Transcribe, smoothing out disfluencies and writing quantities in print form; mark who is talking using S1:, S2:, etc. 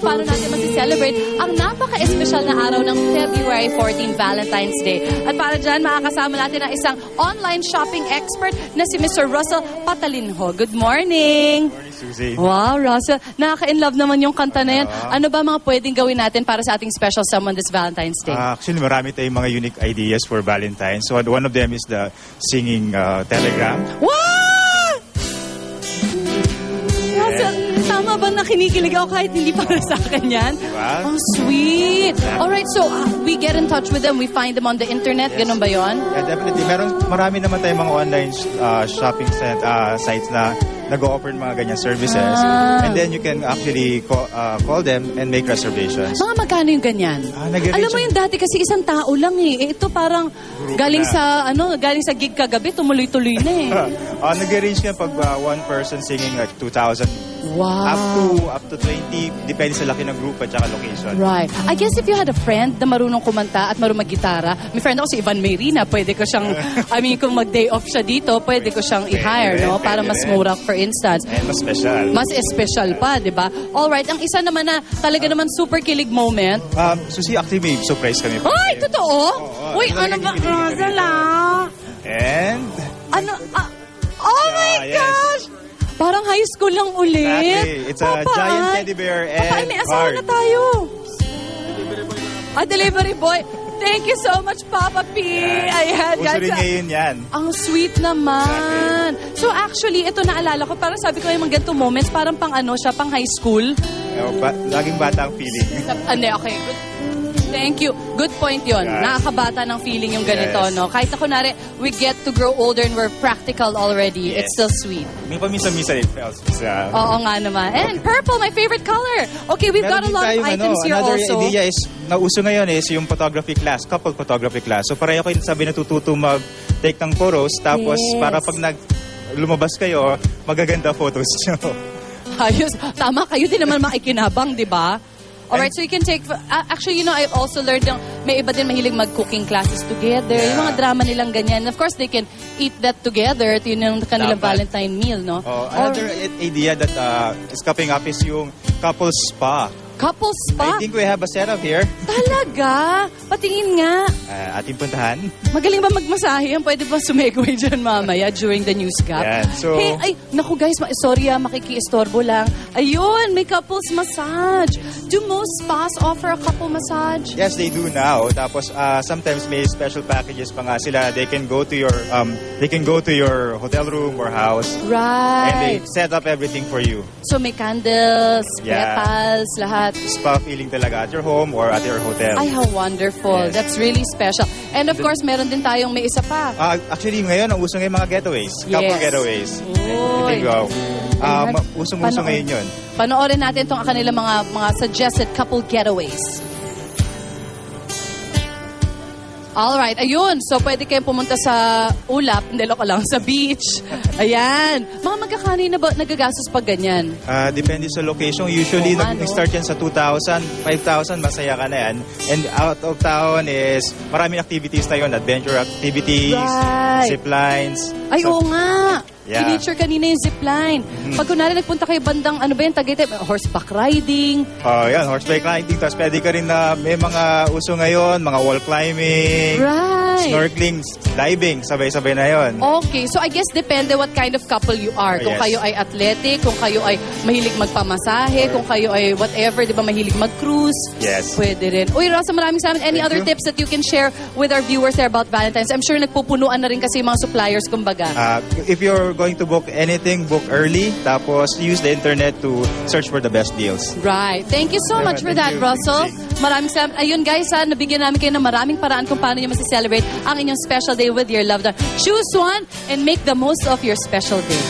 S1: Paano natin mag-celebrate ang napaka-espesyal na araw ng February 14, Valentine's Day. At para dyan, makakasama natin ang isang online shopping expert na si Mr. Russell Patalinho. Good morning!
S2: Good morning, Susie.
S1: Wow, Russell. Nakaka-inlove naman yung kanta na yan. Ano ba mga pwedeng gawin natin para sa ating special someone this Valentine's Day?
S2: Actually, marami tayong mga unique ideas for Valentine's. So, one of them is the singing telegram.
S1: What? Russell, tama ba na kinikilig ako kahit hindi para sa akin yan?
S2: Diba?
S1: Ang sweet. Alright, so we get in touch with them, we find them on the internet, ganun ba yun?
S2: Yeah, definitely. Marami naman tayong mga online shopping sites na nag-o-offer ng mga ganyan services. And then you can actually call them and make reservations.
S1: Mga magkano yung ganyan? Alam mo yung dati kasi isang tao lang eh. Ito parang galing sa gig kagabi, tumuloy-tuloy na eh.
S2: Nag-arrange nga pag one person singing like 2,000.
S1: Wow.
S2: Up to 20, depende sa laki ng group at saka location.
S1: Right. I guess if you had a friend na marunong kumanta at marunong mag-gitara, may friend ako si Ivan Mayrina, pwede ko siyang, kung mag-day off siya dito, pwede ko siyang i-hire, no? Para mas mura, for instance.
S2: And mas special.
S1: Mas special pa, di ba? Alright, ang isa naman na talaga naman super kilig moment.
S2: Susie, actually may surprise kami.
S1: Ay, totoo? Uy, ano ba? Rosala?
S2: And?
S1: Ano? Oh my gosh! Parang high school lang ulit.
S2: Exactly. It's a giant teddy bear and
S1: may asawa na tayo. Delivery boy. Thank you so much, Papa P. Ayan.
S2: Uso rin ngayon yan.
S1: Ang sweet naman. Exactly. So actually, ito naalala ko. Parang sabi ko yung mga ganitong moments, parang pang pang high school.
S2: Laging bata ang feeling.
S1: Okay. Good. Thank you. Good point yun. Yes. Nakakabata ng feeling yung ganito, no? Kahit na kunwari, we get to grow older and we're practical already. Yes. It's still sweet.
S2: May paminsan-minsan it felt.
S1: Oo nga naman. And purple, my favorite color. Okay, we've got a lot of items here
S2: another
S1: also.
S2: Another idea is, nauso ngayon is yung photography class, couple photography class. So pareho kayo sabi natututo mag-take ng photos, tapos para pag lumabas kayo, magaganda photos nyo.
S1: Ayos. Tama, kayo din naman makikinabang, di ba? Alright, so you can take... actually, I also learned may iba din mahilig mag-cooking classes together. Yeah. Yung mga drama nilang ganyan. Of course, they can eat that together. Ito yun yung kanilang Valentine meal, no?
S2: Another idea that is coming up is yung couple spa.
S1: Couple spa?
S2: I think we have a setup here.
S1: Talaga? Patingin nga.
S2: Ating puntahan.
S1: Magaling ba magmasahe yan? Pwede ba sumegway dyan mamaya during the news gap?
S2: Yeah, so...
S1: Hey, naku guys, sorry makikiistorbo lang. Ayun, may couples massage. Do most spas offer a couple massage?
S2: Yes, they do now. Tapos sometimes may special packages pa nga sila. They can go to your hotel room or house.
S1: Right.
S2: And they set up everything for you.
S1: So may candles, petals, lahat.
S2: Spa feeling talaga at your home or at your hotel.
S1: Ay, how wonderful. Yes. That's really special. And of course, meron din tayong may isa pa.
S2: Actually, ngayon, ang uso ngayon mga getaways. Couple getaways. Usong-uso ngayon yun.
S1: Panoorin natin itong kanilang mga suggested couple getaways. Alright, ayun. So, pwede kayong pumunta sa ulap, hindi loko lang, sa beach. Ayan. Mga magkakano na ba nagagastos pag ganyan?
S2: Depende sa location. Usually, nag-start yan sa 2,000, 5,000, masaya ka na yan. And out of town is, maraming activities na yun. Adventure activities, ziplines.
S1: Ay, oo nga.
S2: Yeah.
S1: Finiture kanina yung zipline. Pag kunwari nagpunta kayo bandang, Tagaytay, horseback riding.
S2: Yan, horseback riding. Tapos pwede ka rin na may mga uso ngayon, mga wall climbing, snorkeling, diving, sabay-sabay na yon.
S1: Okay, so I guess depende what kind of couple you are. Kung kayo ay athletic, kung kayo ay mahilig magpamasahe, kung kayo ay whatever, di ba, mahilig mag-cruise.
S2: Yes.
S1: Pwede rin. Uy, Rosa, maraming salamat. Any other tips that you can share with our viewers there about Valentine's? I'm sure nagpupunuan na rin kasi yung mga suppliers, kumbaga.
S2: If you're going to book anything, book early. Tapos use the internet to search for the best deals.
S1: Right. Thank you so much for that, Russell. Maraming salamat. Ayun guys, nabigyan namin kayo ng maraming paraan kung paano nyo masicelebrate ang inyong special day with your loved one. Choose one and make the most of your special day.